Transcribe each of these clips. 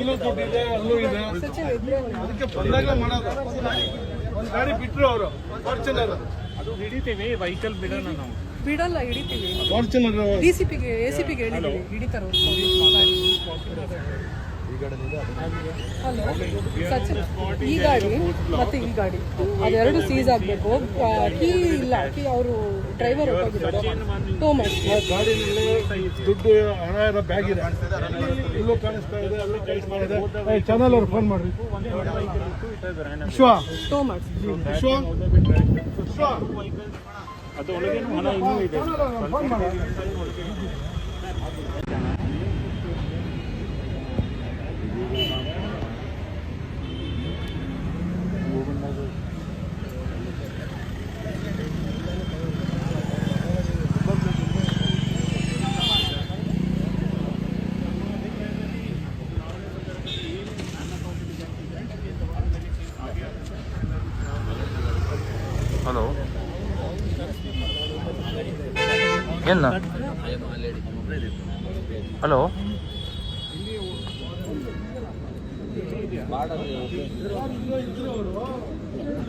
ಇಲ್ಲೂ ದುಡ್ಡಿದೆ ಅಲ್ಲೂ ಇದೆ, ಅದಕ್ಕೆ ಬಂದಾಗ ಮಾಡೋದು. ಒಂದು ಗಾಡಿ ಬಿಟ್ಟರು ಅವರು ಫಾರ್ಚುನರ್, ಅದು ಹಿಡಿತೀವಿ, ವೆಹಿಕಲ್ ಬಿಡೋಣ ನಾವು. ಬಿಡಲ್ಲ, ಹಿಡಿತೀವಿ. ಫಾರ್ಚುನರ್ ಡಿಸಿಪಿಗೆ ಎಸಿಪಿಗೆ ಹೇಳಿದ್ದೀವಿ, ಹಿಡಿತಾರ. ಹಲೋ ಸಚಿನ್, ಈ ಗಾಡಿ ಮತ್ತೆ ಈ ಗಾಡಿ ಅದೆರಡು ಸೀಸ್ ಆಗಬೇಕು. ಕೀ ಇಲ್ಲ, ಕೀ ಅವರು ಡ್ರೈವರ್ ಹೊರಟೋಗಿದ್ದಾರೆ. ಟೋಮಸ್ ಗಾಡಿನಲ್ಲಿ ದುಡ್ಡು ಹಣ ಇರೋ ಬ್ಯಾಗ್ ಇದೆ, ಇಲ್ಲೂ ಕಾಣಿಸ್ತಾ ಇದೆ, ಅಲ್ಲೂ ಕಾಣಿಸ್ತಾ ಇದೆ. ಚಾನಲ್ ಅವ್ರು ಫೋನ್ ಮಾಡ್ರಿ. ವಿಶ್ವ ಟೋಮಸ್ ವಿಶ್ವ ವಿಶ್ವ ಅದು ಒಳಗೆ ಹಣ ಇನ್ನೂ ಇದೆ. ಫೋನ್ ಮಾಡಿ. ಹಲೋ, ಏನ? ಹಲೋ,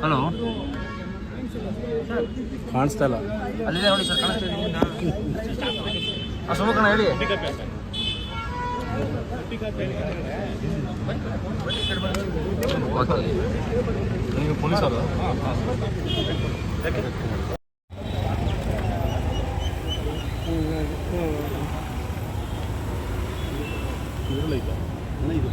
ಹಲೋ, ಕಾಣಿಸ್ತಾ ಇಲ್ಲ. ಅಲ್ಲಿದೆ ನೋಡಿ ಸರ್, ಕಾಣಿಸ್ತಾ ಇದೆ. ಸುಮಕಣ ಹೇಳಿ. ಓಕೆ, ನೀವು ಪೊಲೀಸ್ ಅಲ್ಲ? ಇದು